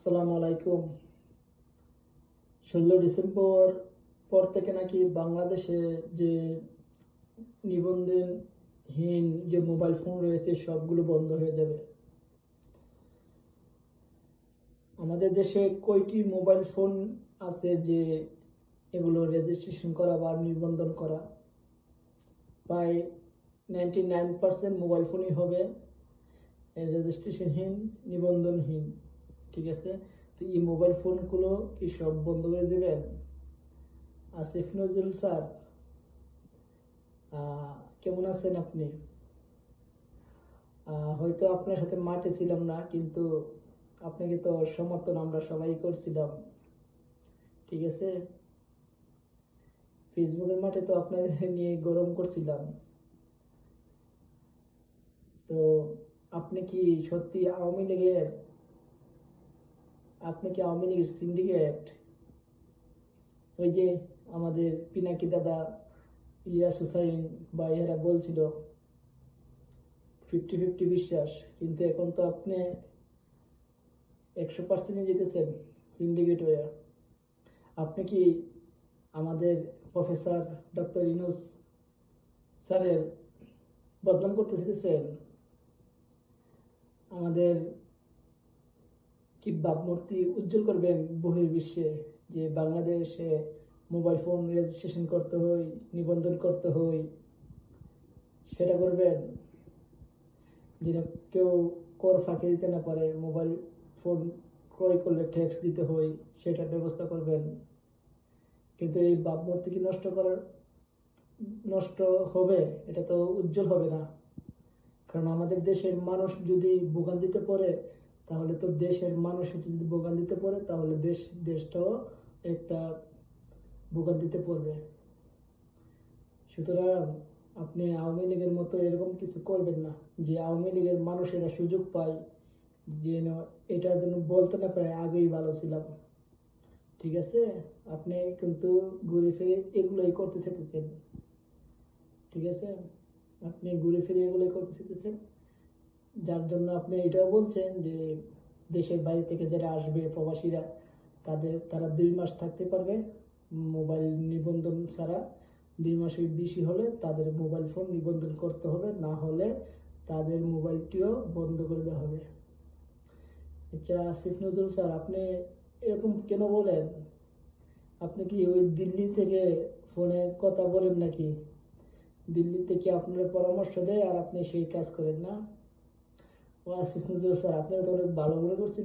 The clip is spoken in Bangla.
আসসালামু আলাইকুম। 16 ডিসেম্বর পর থেকে নাকি বাংলাদেশে যে নিবন্ধনহীন যে মোবাইল ফোন রয়েছে সবগুলো বন্ধ হয়ে যাবে। আমাদের দেশে কয়টি মোবাইল ফোন আছে যে এগুলো রেজিস্ট্রেশন করা বা নিবন্ধন করা? প্রায় 99% মোবাইল ফোনই হবে রেজিস্ট্রেশনহীন, নিবন্ধনহীন। ঠিক আছে, তো এই মোবাইল ফোনগুলো কি সব বন্ধ করে দেবেন? আসিফ নজরুল স্যার, কেমন আছেন আপনি? হয়তো আপনার সাথে মাঠে ছিলাম না, কিন্তু আপনাকে তো সমর্থন আমরা সবাই করছিলাম। ঠিক আছে, ফেসবুকের মাঠে তো আপনাদের নিয়ে গরম করছিলাম। তো আপনি কি সত্যি আওয়ামী লীগের? আপনি কি আওয়ামী লীগের সিন্ডিকেট? ওই যে আমাদের পিনাকি দাদা, ইলিয়াস হুসাইন বা এরা বলছিল 50-50 বিশ্বাস, কিন্তু এখন তো আপনি 100% যেতেছেন সিন্ডিকেট হয়ে। আপনি কি আমাদের প্রফেসর ডক্টর ইউনূস স্যারের বদনাম করতে চেয়েছেন? আমাদের কি ভাবমূর্তি উজ্জ্বল করবেন বহির্বিশ্বে, যে বাংলাদেশে মোবাইল ফোন রেজিস্ট্রেশন করতে হয়, নিবন্ধন করতে হয়, সেটা করবেন? যেন কেউ কর ফাঁকি দিতে না পারে, মোবাইল ফোন ক্রয় করলে ট্যাক্স দিতে হয়, সেটার ব্যবস্থা করবেন। কিন্তু এই ভাবমূর্তি কি নষ্ট হবে? এটা তো উজ্জ্বল হবে না। কারণ আমাদের দেশের মানুষ যদি ভোগান্তিতে পড়ে, তাহলে তো দেশের মানুষ যদি ভোগান্তিতে পড়ে, তাহলে দেশটাও একটা ভোগান্তিতে পড়বে। সুতরাং আপনি আওয়ামী লীগের মতো এরকম কিছু করবেন না, যে আওয়ামী লীগের মানুষেরা সুযোগ পায় যেন এটা যেন বলতে না পারে আগেই ভালো ছিলাম। ঠিক আছে, আপনি কিন্তু ঘুরে ফিরে এগুলোই করতে চাইতেছেন। ঠিক আছে, আপনি ঘুরে ফিরে এগুলোই করতে চাইতেছেন, যার জন্য আপনি এটাও বলছেন যে দেশের বাইরে থেকে যারা আসবে প্রবাসীরা, তারা 2 মাস থাকতে পারবে মোবাইল নিবন্ধন ছাড়া। 2 মাসের বেশি হলে তাদের মোবাইল ফোন নিবন্ধন করতে হবে, না হলে তাদের মোবাইলটিও বন্ধ করে দেওয়া হবে। আচ্ছা আসিফ নজরুল স্যার, আপনি এরকম কেন বলেন? আপনি কি ওই দিল্লি থেকে ফোনে কথা বলেন নাকি? দিল্লি থেকে আপনার পরামর্শ দেয় আর আপনি সেই কাজ করেন না? ও আসিফ নজরুল স্যার, আপনারা তো অনেক ভালো মনে করছেন।